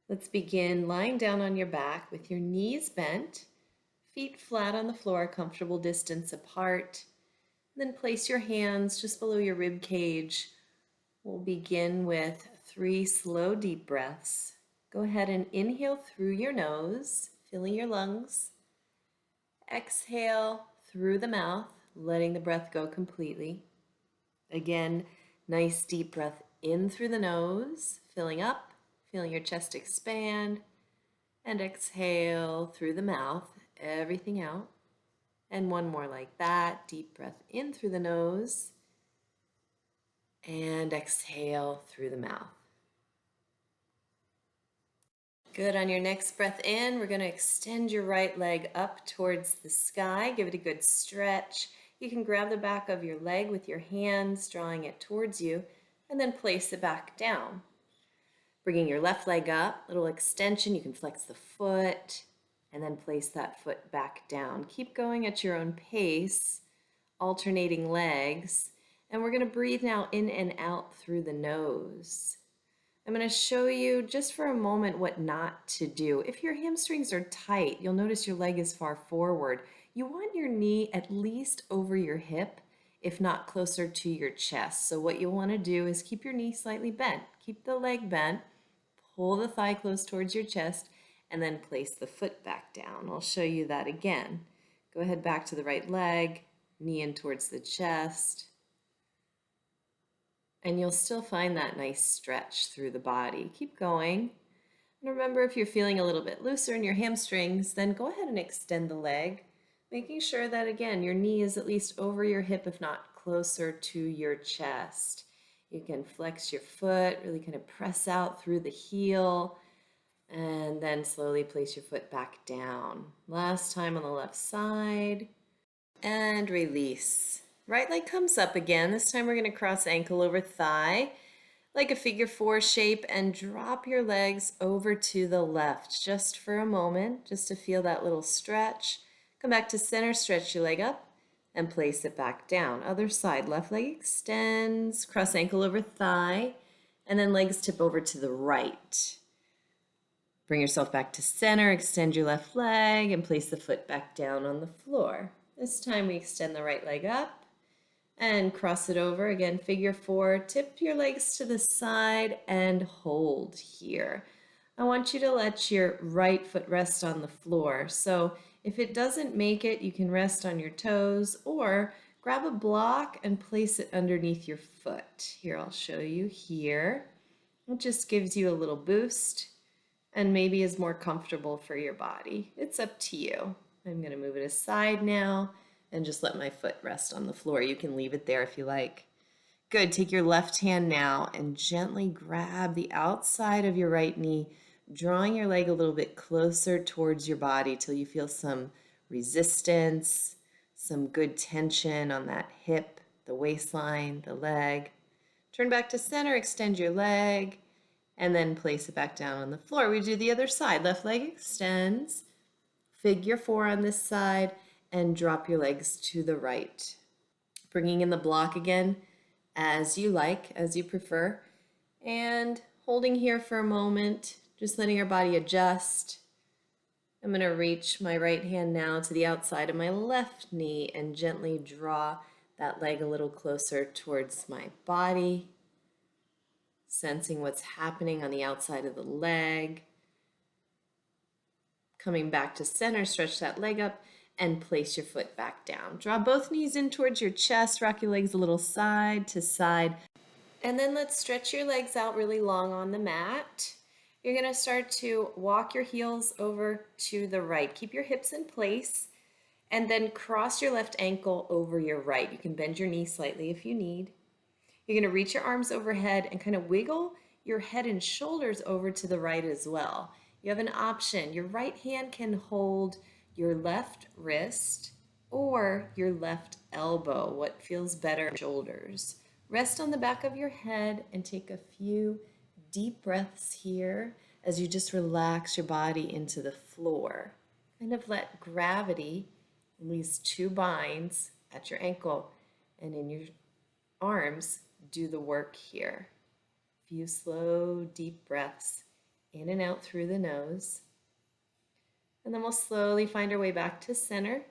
Let's begin lying down on your back with your knees bent, feet flat on the floor, comfortable distance apart. Then place your hands just below your rib cage. We'll begin with 3 slow deep breaths. Go ahead and inhale through your nose, filling your lungs. Exhale through the mouth, letting the breath go completely. Again, nice deep breath in through the nose, filling up, feeling your chest expand. And exhale through the mouth, everything out. And one more like that. Deep breath in through the nose. And exhale through the mouth. Good. On your next breath in, we're going to extend your right leg up towards the sky. Give it a good stretch. You can grab the back of your leg with your hands, drawing it towards you, and then place it back down. Bringing your left leg up, little extension. You can flex the foot and then place that foot back down. Keep going at your own pace, alternating legs. And we're going to breathe now in and out through the nose. I'm going to show you just for a moment what not to do. If your hamstrings are tight, you'll notice your leg is far forward. You want your knee at least over your hip, if not closer to your chest. So what you'll want to do is keep your knee slightly bent. Keep the leg bent, pull the thigh close towards your chest, and then place the foot back down. I'll show you that again. Go ahead back to the right leg, knee in towards the chest. And you'll still find that nice stretch through the body. Keep going. And remember, if you're feeling a little bit looser in your hamstrings, then go ahead and extend the leg, making sure that, again, your knee is at least over your hip, if not closer to your chest. You can flex your foot, really kind of press out through the heel, and then slowly place your foot back down. Last time on the left side, and release. Right leg comes up again. This time we're going to cross ankle over thigh, like a figure 4 shape, and drop your legs over to the left just for a moment, just to feel that little stretch. Come back to center, stretch your leg up, and place it back down. Other side, left leg extends, cross ankle over thigh, and then legs tip over to the right. Bring yourself back to center, extend your left leg, and place the foot back down on the floor. This time we extend the right leg up and cross it over. Again, figure 4, tip your legs to the side and hold here. I want you to let your right foot rest on the floor. So if it doesn't make it, you can rest on your toes or grab a block and place it underneath your foot. Here, I'll show you here. It just gives you a little boost and maybe is more comfortable for your body. It's up to you. I'm going to move it aside now and just let my foot rest on the floor. You can leave it there if you like. Good. Take your left hand now and gently grab the outside of your right knee, drawing your leg a little bit closer towards your body till you feel some resistance, some good tension on that hip, the waistline, the leg. Turn back to center, extend your leg, and then place it back down on the floor. We do the other side. Left leg extends, figure 4 on this side, and drop your legs to the right. Bringing in the block again as you like, as you prefer, and holding here for a moment, just letting our body adjust. I'm going to reach my right hand now to the outside of my left knee and gently draw that leg a little closer towards my body, sensing what's happening on the outside of the leg. Coming back to center, stretch that leg up and place your foot back down. Draw both knees in towards your chest, rock your legs a little side to side. And then let's stretch your legs out really long on the mat. You're going to start to walk your heels over to the right. Keep your hips in place and then cross your left ankle over your right. You can bend your knee slightly if you need. You're going to reach your arms overhead and kind of wiggle your head and shoulders over to the right as well. You have an option. Your right hand can hold your left wrist or your left elbow, what feels better, shoulders. Rest on the back of your head and take a few deep breaths here as you just relax your body into the floor. Kind of let gravity, these 2 binds at your ankle and in your arms, do the work here. Few slow, deep breaths in and out through the nose. And then we'll slowly find our way back to center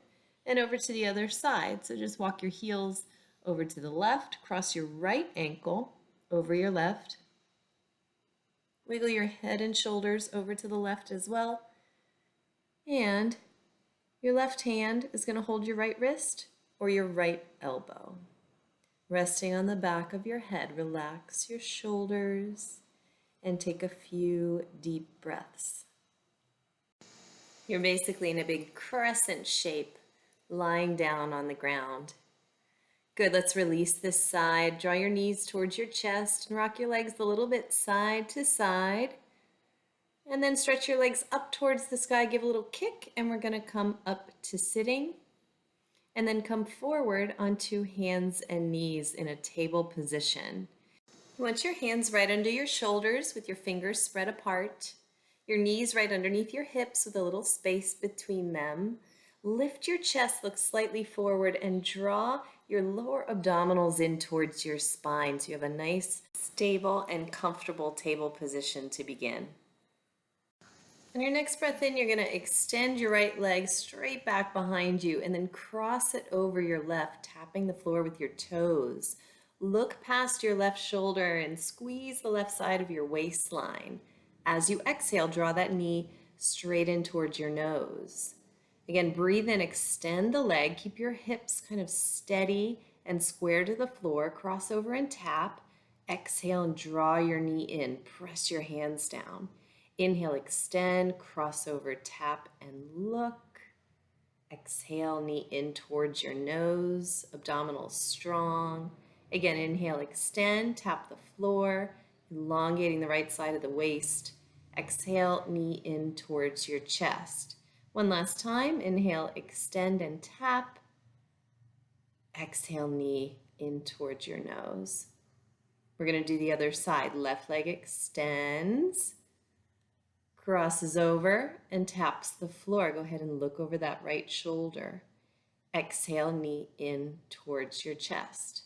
and over to the other side. So just walk your heels over to the left, cross your right ankle over your left. Wiggle your head and shoulders over to the left as well. And your left hand is going to hold your right wrist or your right elbow. Resting on the back of your head, relax your shoulders and take a few deep breaths. You're basically in a big crescent shape, lying down on the ground. Good, let's release this side. Draw your knees towards your chest and rock your legs a little bit side to side. And then stretch your legs up towards the sky, give a little kick, and we're gonna come up to sitting. And then come forward onto hands and knees in a table position. You want your hands right under your shoulders with your fingers spread apart. Your knees right underneath your hips with a little space between them. Lift your chest, look slightly forward, and draw your lower abdominals in towards your spine so you have a nice, stable, and comfortable table position to begin. On your next breath in, you're going to extend your right leg straight back behind you and then cross it over your left, tapping the floor with your toes. Look past your left shoulder and squeeze the left side of your waistline. As you exhale, draw that knee straight in towards your nose. Again, breathe in, extend the leg, keep your hips kind of steady and square to the floor, cross over and tap. Exhale and draw your knee in, press your hands down. Inhale, extend, cross over, tap, and look. Exhale, knee in towards your nose, abdominals strong. Again, inhale, extend, tap the floor, elongating the right side of the waist. Exhale, knee in towards your chest. One last time, inhale, extend and tap. Exhale, knee in towards your nose. We're going to do the other side. Left leg extends, crosses over and taps the floor. Go ahead and look over that right shoulder. Exhale, knee in towards your chest.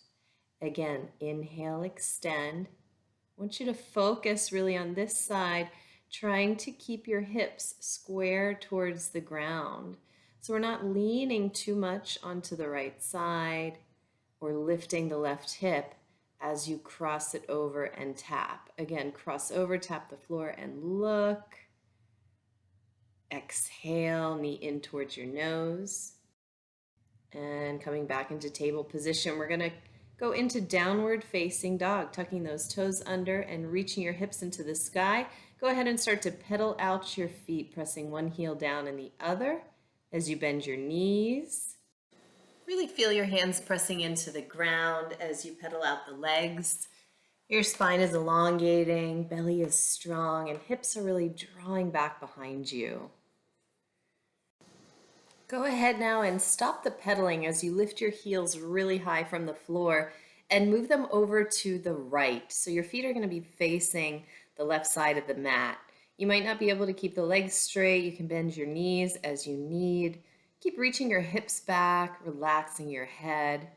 Again, inhale, extend. I want you to focus really on this side, trying to keep your hips square towards the ground. So we're not leaning too much onto the right side or lifting the left hip as you cross it over and tap. Again, cross over, tap the floor and look. Exhale, knee in towards your nose. And coming back into table position, we're gonna go into downward facing dog, tucking those toes under and reaching your hips into the sky. Go ahead and start to pedal out your feet, pressing one heel down and the other as you bend your knees. Really feel your hands pressing into the ground as you pedal out the legs. Your spine is elongating, belly is strong, and hips are really drawing back behind you. Go ahead now and stop the pedaling as you lift your heels really high from the floor and move them over to the right. So your feet are going to be facing the left side of the mat. You might not be able to keep the legs straight. You can bend your knees as you need. Keep reaching your hips back, relaxing your head,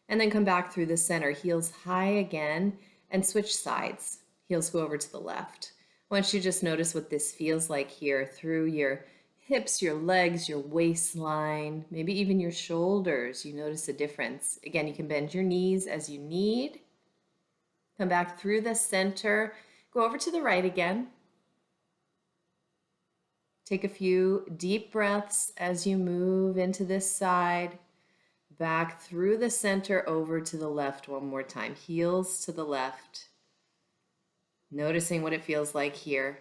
and then come back through the center. Heels high again and switch sides. Heels go over to the left. I want you to just notice what this feels like here through your hips, your legs, your waistline, maybe even your shoulders. You notice a difference. Again, you can bend your knees as you need. Come back through the center. Go over to the right again. Take a few deep breaths as you move into this side. Back through the center over to the left one more time. Heels to the left. Noticing what it feels like here.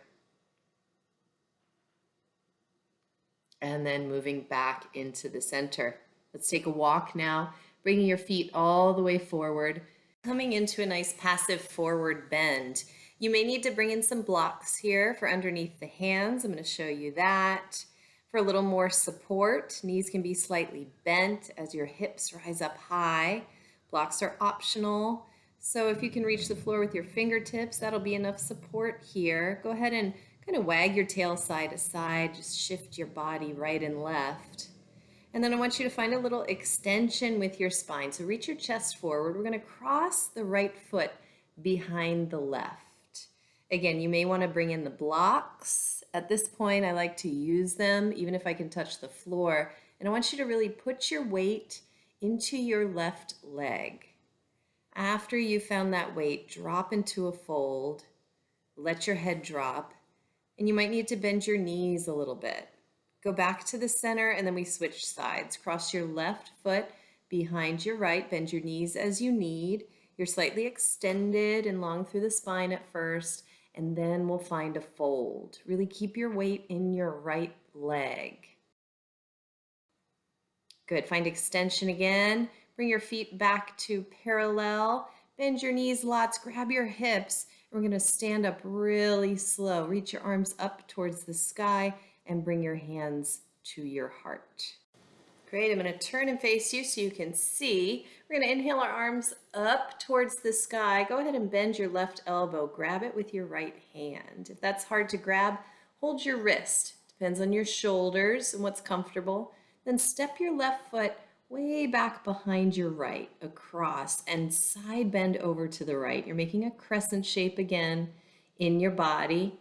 And then moving back into the center. Let's take a walk now, bringing your feet all the way forward, coming into a nice passive forward bend. You may need to bring in some blocks here for underneath the hands. I'm going to show you that. For a little more support, knees can be slightly bent as your hips rise up high. Blocks are optional. So if you can reach the floor with your fingertips, that'll be enough support here. Go ahead and kind of wag your tail side to side, just shift your body right and left. And then I want you to find a little extension with your spine. So reach your chest forward. We're going to cross the right foot behind the left. Again, you may want to bring in the blocks. At this point, I like to use them even if I can touch the floor. And I want you to really put your weight into your left leg. After you found that weight, drop into a fold, let your head drop, and you might need to bend your knees a little bit. Go back to the center, and then we switch sides. Cross your left foot behind your right, bend your knees as you need. You're slightly extended and long through the spine at first, and then we'll find a fold. Really keep your weight in your right leg. Good, find extension again. Bring your feet back to parallel. Bend your knees lots, grab your hips. We're gonna stand up really slow. Reach your arms up towards the sky and bring your hands to your heart. Great, I'm gonna turn and face you so you can see. We're gonna inhale our arms up towards the sky. Go ahead and bend your left elbow. Grab it with your right hand. If that's hard to grab, hold your wrist. Depends on your shoulders and what's comfortable. Then step your left foot way back behind your right, across, and side bend over to the right. You're making a crescent shape again in your body.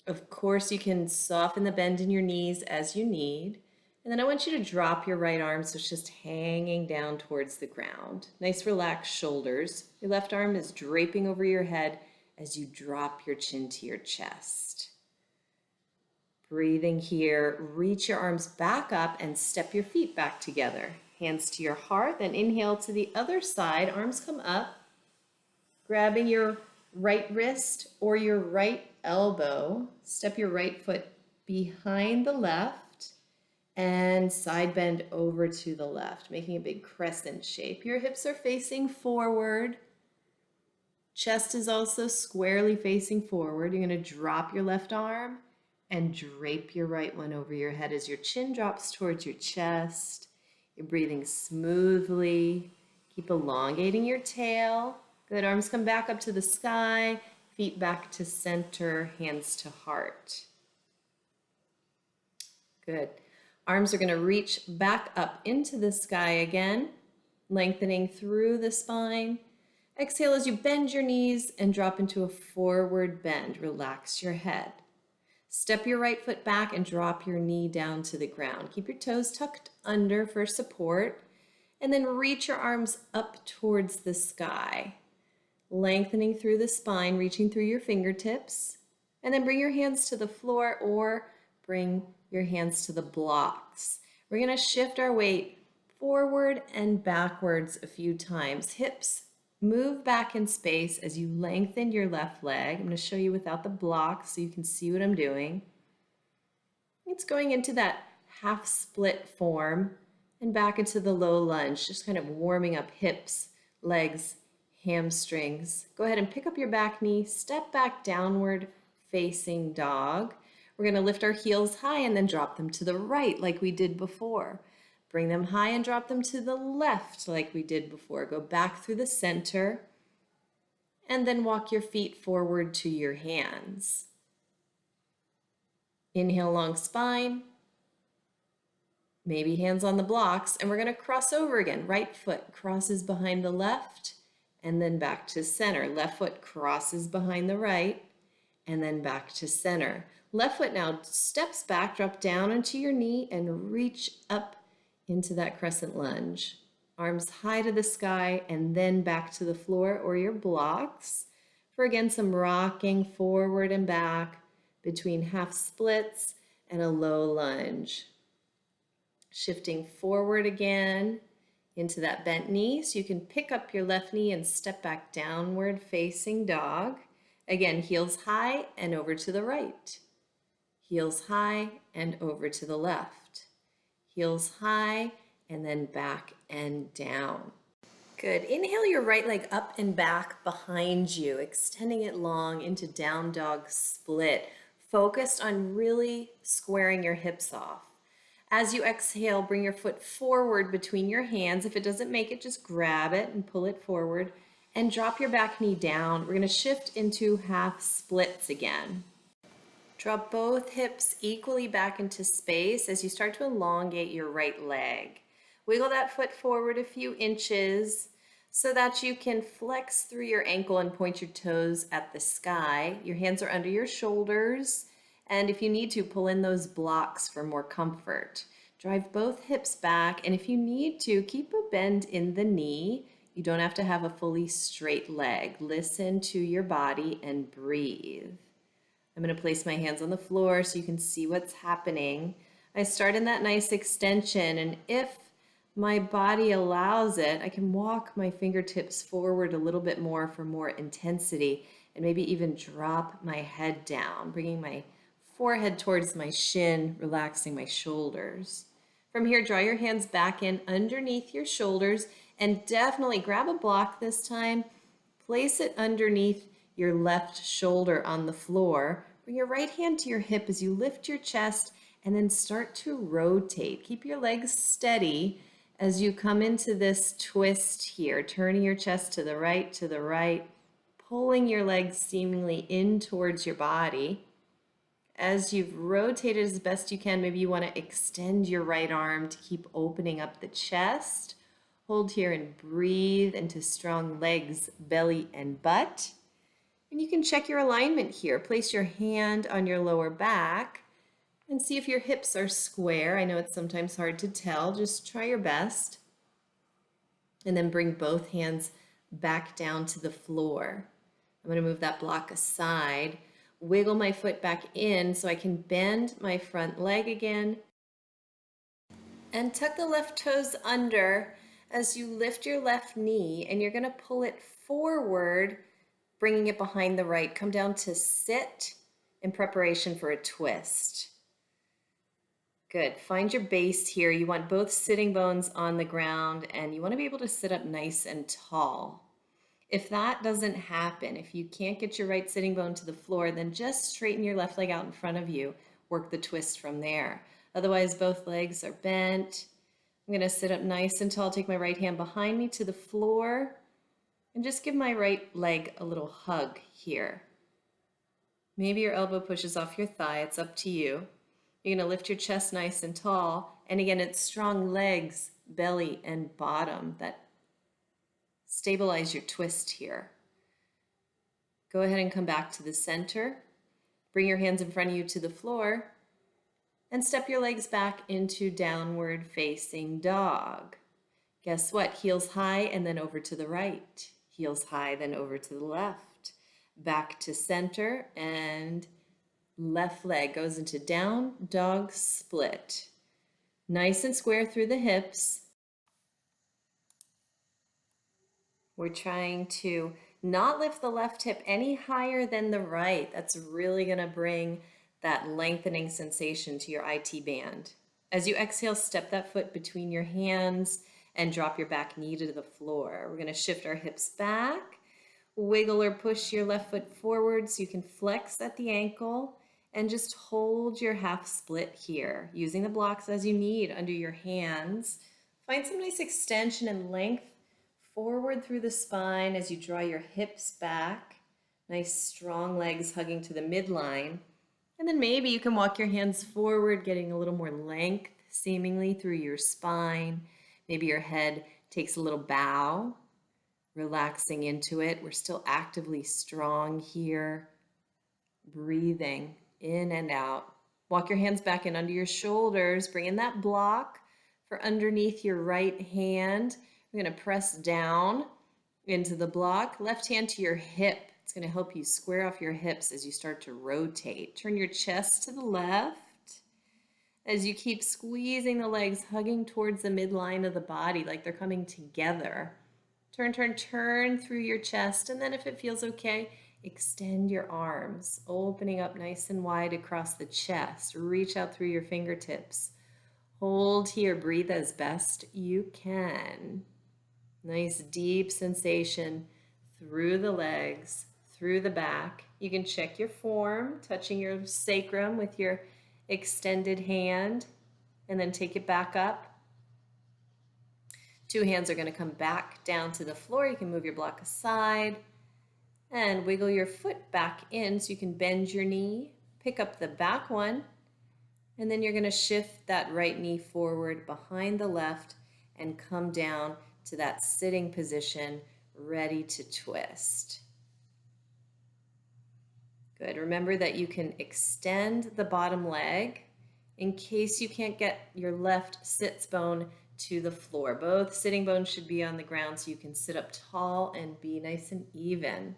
Of course, you can soften the bend in your knees as you need. And then I want you to drop your right arm so it's just hanging down towards the ground. Nice relaxed shoulders. Your left arm is draping over your head as you drop your chin to your chest. Breathing here, reach your arms back up and step your feet back together. Hands to your heart, then inhale to the other side, arms come up, grabbing your right wrist or your right elbow. Step your right foot behind the left and side bend over to the left, making a big crescent shape. Your hips are facing forward. Chest is also squarely facing forward. You're going to drop your left arm and drape your right one over your head as your chin drops towards your chest. You're breathing smoothly. Keep elongating your tail. Good, arms come back up to the sky, feet back to center, hands to heart. Good. Arms are going to reach back up into the sky again, lengthening through the spine. Exhale as you bend your knees and drop into a forward bend. Relax your head. Step your right foot back and drop your knee down to the ground. Keep your toes tucked under for support, and then reach your arms up towards the sky, lengthening through the spine, reaching through your fingertips, and then bring your hands to the floor or bring your hands to the blocks. We're going to shift our weight forward and backwards a few times. Hips move back in space as you lengthen your left leg. I'm going to show you without the blocks so you can see what I'm doing. It's going into that half split form and back into the low lunge, just kind of warming up hips, legs, hamstrings. Go ahead and pick up your back knee, step back downward facing dog. We're going to lift our heels high and then drop them to the right like we did before. Bring them high and drop them to the left like we did before. Go back through the center and then walk your feet forward to your hands. Inhale, long spine. Maybe hands on the blocks, and we're going to cross over again. Right foot crosses behind the left and then back to center. Left foot crosses behind the right and then back to center. Left foot now steps back, drop down onto your knee and reach up into that crescent lunge. Arms high to the sky and then back to the floor or your blocks for again some rocking forward and back between half splits and a low lunge. Shifting forward again into that bent knee so you can pick up your left knee and step back downward facing dog. Again, heels high and over to the right. Heels high and over to the left. Heels high, and then back and down. Good. Inhale your right leg up and back behind you, extending it long into down dog split, focused on really squaring your hips off. As you exhale, bring your foot forward between your hands. If it doesn't make it, just grab it and pull it forward and drop your back knee down. We're going to shift into half splits again. Drop both hips equally back into space as you start to elongate your right leg. Wiggle that foot forward a few inches. so that you can flex through your ankle and point your toes at the sky. Your hands are under your shoulders, and if you need to, pull in those blocks for more comfort. Drive both hips back, and if you need to, keep a bend in the knee. You don't have to have a fully straight leg. Listen to your body and breathe. I'm going to place my hands on the floor so you can see what's happening. I start in that nice extension, and if my body allows it, I can walk my fingertips forward a little bit more for more intensity, and maybe even drop my head down, bringing my forehead towards my shin, relaxing my shoulders. From here, draw your hands back in underneath your shoulders, and definitely grab a block this time. Place it underneath your left shoulder on the floor. Bring your right hand to your hip as you lift your chest, and then start to rotate. Keep your legs steady as you come into this twist here, turning your chest to the right, pulling your legs seemingly in towards your body. As you've rotated as best you can, maybe you want to extend your right arm to keep opening up the chest. Hold here and breathe into strong legs, belly, and butt. And you can check your alignment here. Place your hand on your lower back and see if your hips are square. I know it's sometimes hard to tell. Just try your best. And then bring both hands back down to the floor. I'm going to move that block aside. Wiggle my foot back in so I can bend my front leg again. And tuck the left toes under as you lift your left knee, and you're going to pull it forward, bringing it behind the right. Come down to sit in preparation for a twist. Good. Find your base here. You want both sitting bones on the ground, and you want to be able to sit up nice and tall. If that doesn't happen, if you can't get your right sitting bone to the floor, then just straighten your left leg out in front of you. Work the twist from there. Otherwise, both legs are bent. I'm going to sit up nice and tall, take my right hand behind me to the floor, and just give my right leg a little hug here. Maybe your elbow pushes off your thigh. It's up to you. You're going to lift your chest nice and tall. And again, it's strong legs, belly, and bottom that stabilize your twist here. Go ahead and come back to the center. Bring your hands in front of you to the floor and step your legs back into downward facing dog. Guess what? Heels high and then over to the right. Heels high, then over to the left. Back to center, and left leg goes into down dog split. Nice and square through the hips. We're trying to not lift the left hip any higher than the right. That's really going to bring that lengthening sensation to your IT band. As you exhale, step that foot between your hands and drop your back knee to the floor. We're going to shift our hips back, wiggle or push your left foot forward so you can flex at the ankle, and just hold your half split here, using the blocks as you need under your hands. Find some nice extension and length forward through the spine as you draw your hips back. Nice strong legs hugging to the midline. And then maybe you can walk your hands forward, getting a little more length seemingly through your spine. Maybe your head takes a little bow, relaxing into it. We're still actively strong here. Breathing in and out. Walk your hands back in under your shoulders. Bring in that block for underneath your right hand. We're going to press down into the block. Left hand to your hip. It's going to help you square off your hips as you start to rotate. Turn your chest to the left as you keep squeezing the legs, hugging towards the midline of the body like they're coming together. Turn, turn, turn through your chest, and then if it feels okay, extend your arms, opening up nice and wide across the chest. Reach out through your fingertips. Hold here, breathe as best you can. Nice deep sensation through the legs, through the back. You can check your form, touching your sacrum with your extended hand, and then take it back up. Two hands are going to come back down to the floor. You can move your block aside and wiggle your foot back in so you can bend your knee. Pick up the back one, and then you're going to shift that right knee forward behind the left and come down to that sitting position, ready to twist. Good. Remember that you can extend the bottom leg in case you can't get your left sits bone to the floor. Both sitting bones should be on the ground so you can sit up tall and be nice and even.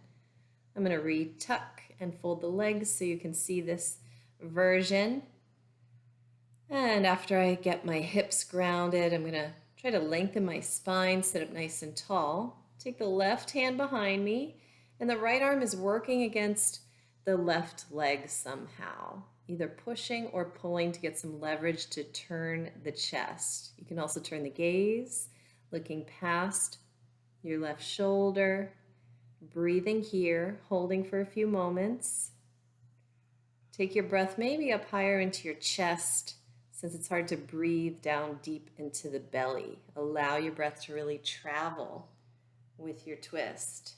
I'm going to retuck and fold the legs so you can see this version. And after I get my hips grounded, I'm going to try to lengthen my spine, sit up nice and tall. Take the left hand behind me, and the right arm is working against the left leg somehow, either pushing or pulling to get some leverage to turn the chest. You can also turn the gaze, looking past your left shoulder, breathing here, holding for a few moments. Take your breath maybe up higher into your chest, since it's hard to breathe down deep into the belly. Allow your breath to really travel with your twist.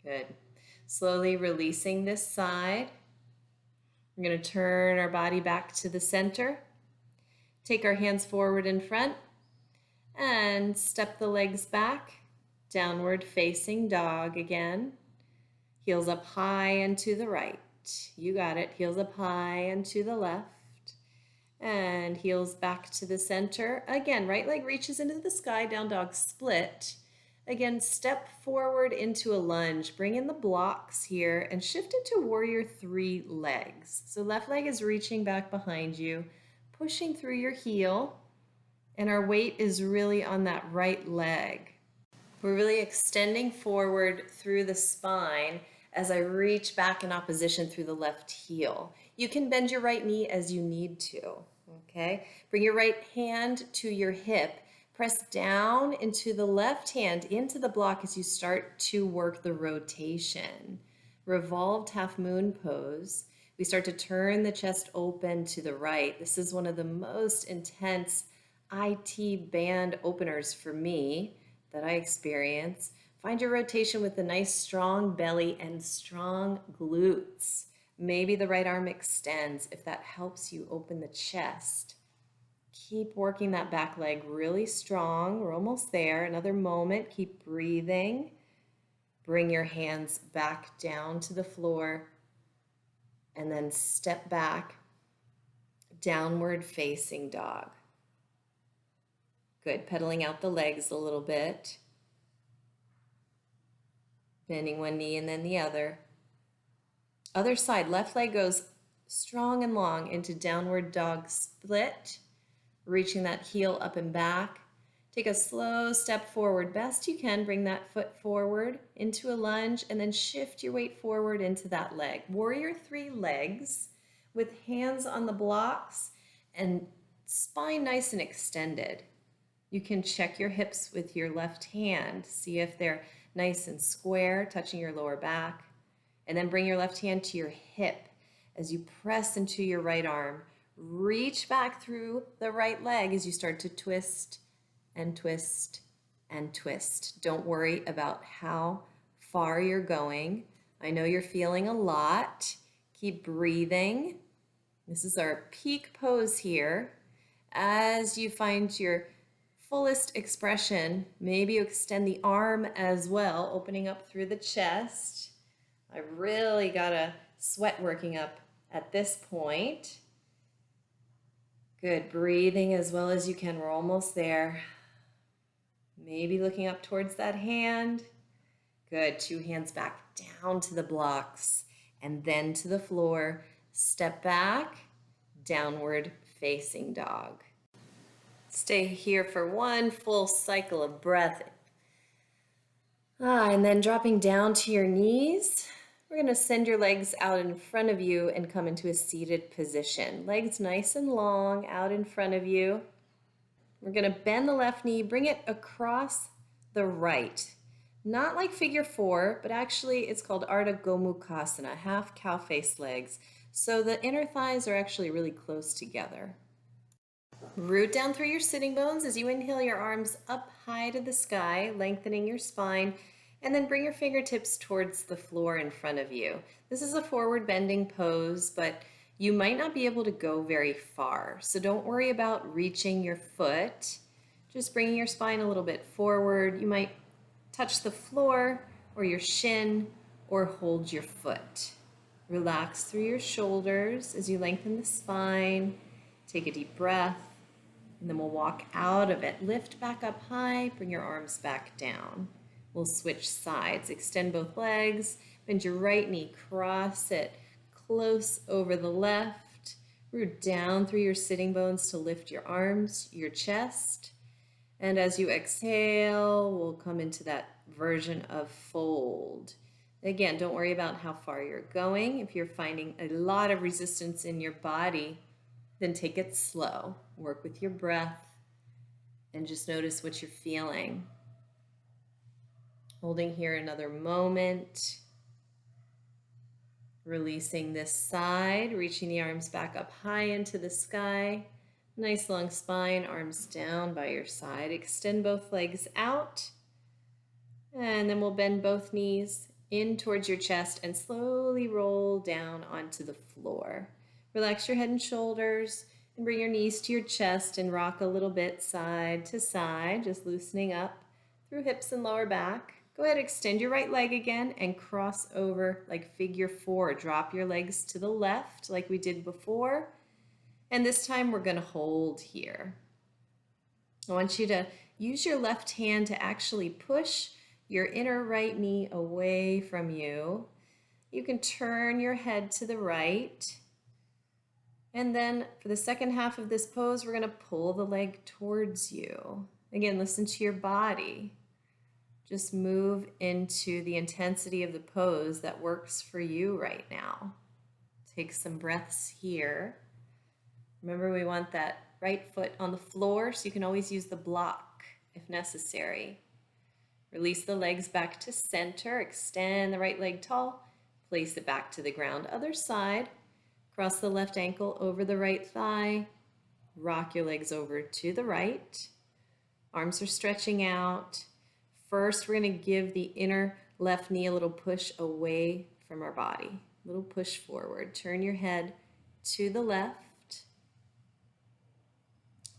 Good. Slowly releasing this side. We're going to turn our body back to the center. Take our hands forward in front and step the legs back. Downward facing dog again. Heels up high and to the right. You got it. Heels up high and to the left. And heels back to the center. Again, right leg reaches into the sky, down dog split. Again, step forward into a lunge. Bring in the blocks here and shift into warrior 3 legs. So left leg is reaching back behind you, pushing through your heel, and our weight is really on that right leg. We're really extending forward through the spine as I reach back in opposition through the left heel. You can bend your right knee as you need to, okay? Bring your right hand to your hip. Press down into the left hand, into the block as you start to work the rotation. Revolved half moon pose. We start to turn the chest open to the right. This is one of the most intense IT band openers for me that I experience. Find your rotation with a nice strong belly and strong glutes. Maybe the right arm extends if that helps you open the chest. Keep working that back leg really strong. We're almost there. Another moment. Keep breathing. Bring your hands back down to the floor and then step back, downward facing dog. Good. Pedaling out the legs a little bit. Bending one knee and then the other. Other side, left leg goes strong and long into downward dog split, reaching that heel up and back. Take a slow step forward. Best you can, bring that foot forward into a lunge and then shift your weight forward into that leg. Warrior 3 legs with hands on the blocks and spine nice and extended. You can check your hips with your left hand. See if they're nice and square, touching your lower back. And then bring your left hand to your hip as you press into your right arm. Reach back through the right leg as you start to twist and twist and twist. Don't worry about how far you're going. I know you're feeling a lot. Keep breathing. This is our peak pose here. As you find your fullest expression, maybe you extend the arm as well, opening up through the chest. I really got a sweat working up at this point. Good, breathing as well as you can. We're almost there. Maybe looking up towards that hand. Good, 2 hands back down to the blocks and then to the floor. Step back, downward facing dog. Stay here for one full cycle of breath. And then dropping down to your knees. We're going to send your legs out in front of you and come into a seated position. Legs nice and long out in front of you. We're going to bend the left knee, bring it across the right. Not like figure 4, but actually it's called Ardha Gomukhasana, half cow face legs. So the inner thighs are actually really close together. Root down through your sitting bones as you inhale your arms up high to the sky, lengthening your spine, and then bring your fingertips towards the floor in front of you. This is a forward bending pose, but You might not be able to go very far, so don't worry about reaching your foot. Just bringing your spine a little bit forward. You might touch the floor or your shin or hold your foot. Relax through your shoulders as you lengthen the spine. Take a deep breath, and then we'll walk out of it. Lift back up high, bring your arms back down. We'll switch sides. Extend both legs, bend your right knee, cross it close over the left. Root down through your sitting bones to lift your arms, your chest. And as you exhale, we'll come into that version of fold. Again, don't worry about how far you're going. If you're finding a lot of resistance in your body, then take it slow. Work with your breath and just notice what you're feeling. Holding here another moment. Releasing this side, reaching the arms back up high into the sky. Nice long spine, arms down by your side. Extend both legs out. And then we'll bend both knees in towards your chest and slowly roll down onto the floor. Relax your head and shoulders and bring your knees to your chest and rock a little bit side to side, just loosening up through hips and lower back. Go ahead, extend your right leg again and cross over like figure four. Drop your legs to the left like we did before. And this time we're going to hold here. I want you to use your left hand to actually push your inner right knee away from you. You can turn your head to the right. And then for the second half of this pose, we're going to pull the leg towards you. Again, listen to your body. Just move into the intensity of the pose that works for you right now. Take some breaths here. Remember, we want that right foot on the floor, so you can always use the block if necessary. Release the legs back to center. Extend the right leg tall. Place it back to the ground. Other side. Cross the left ankle over the right thigh. Rock your legs over to the right. Arms are stretching out. First, we're going to give the inner left knee a little push away from our body. A little push forward. Turn your head to the left.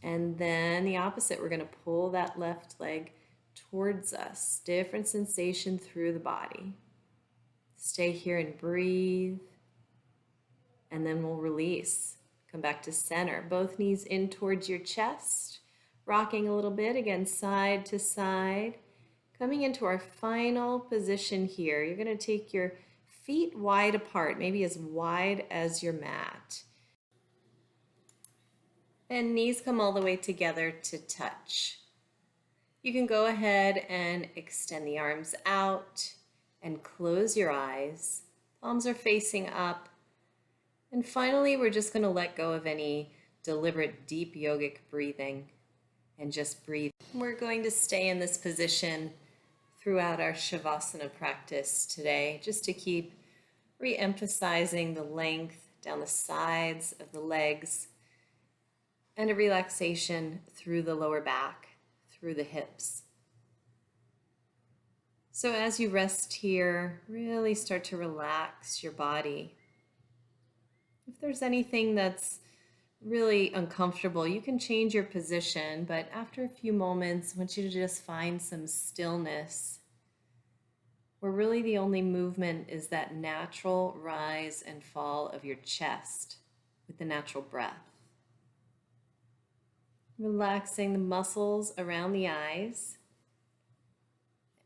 And then the opposite, we're going to pull that left leg towards us. Different sensation through the body. Stay here and breathe. And then we'll release. Come back to center. Both knees in towards your chest. Rocking a little bit, again, side to side. Coming into our final position here, you're going to take your feet wide apart, maybe as wide as your mat. And knees come all the way together to touch. You can go ahead and extend the arms out and close your eyes. Palms are facing up. And finally, we're just going to let go of any deliberate deep yogic breathing and just breathe. We're going to stay in this position throughout our Shavasana practice today, just to keep re-emphasizing the length down the sides of the legs and a relaxation through the lower back, through the hips. So as you rest here, really start to relax your body. If there's anything that's really uncomfortable, you can change your position, but after a few moments, I want you to just find some stillness, where really the only movement is that natural rise and fall of your chest with the natural breath. Relaxing the muscles around the eyes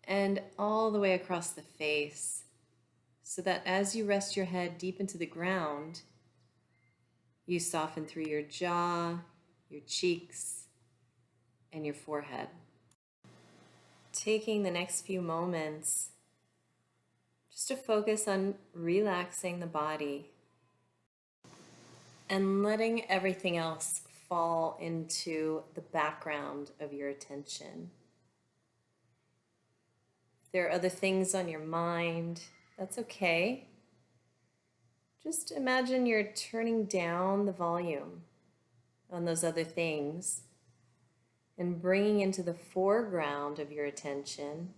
and all the way across the face, so that as you rest your head deep into the ground, you soften through your jaw, your cheeks, and your forehead. Taking the next few moments just to focus on relaxing the body and letting everything else fall into the background of your attention. If there are other things on your mind, that's okay. Just imagine you're turning down the volume on those other things and bringing into the foreground of your attention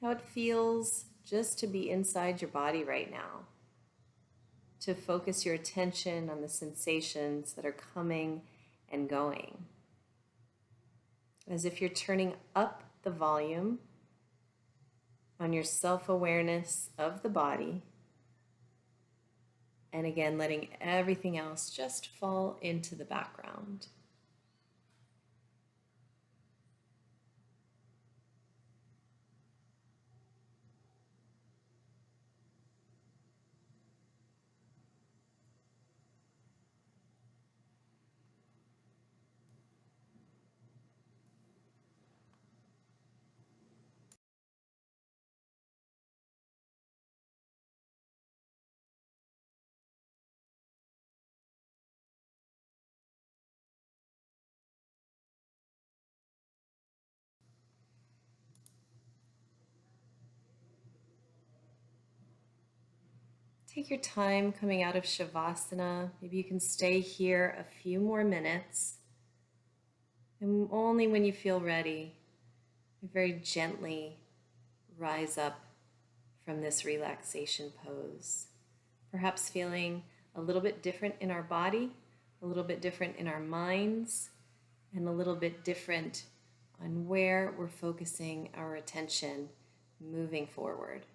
how it feels just to be inside your body right now, to focus your attention on the sensations that are coming and going. As if you're turning up the volume on your self-awareness of the body. And again, letting everything else just fall into the background. Take your time coming out of Shavasana. Maybe you can stay here a few more minutes. And only when you feel ready, you very gently rise up from this relaxation pose. Perhaps feeling a little bit different in our body, a little bit different in our minds, and a little bit different on where we're focusing our attention moving forward.